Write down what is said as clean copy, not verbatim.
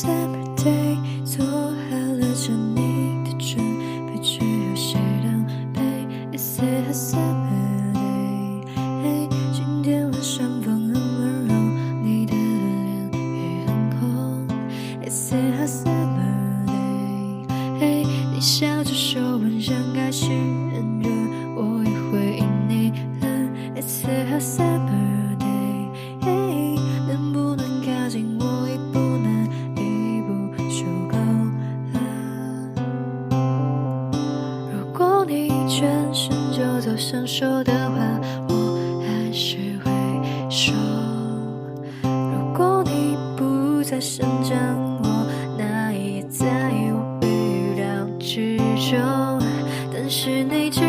happy birthday， 做好了这你的准备，只有写两杯。It's a happy birthday， 今天晚上风很温柔，你的脸也很红。It's a happy birthday， 你笑着说晚上开始很热，我也会因你冷。It's a happy birthday， 能不能靠近我一步呢？一步就够了。如果你转身就走想说的话，我还是会说。如果你不再生长我，那也在我预料之中。但是你只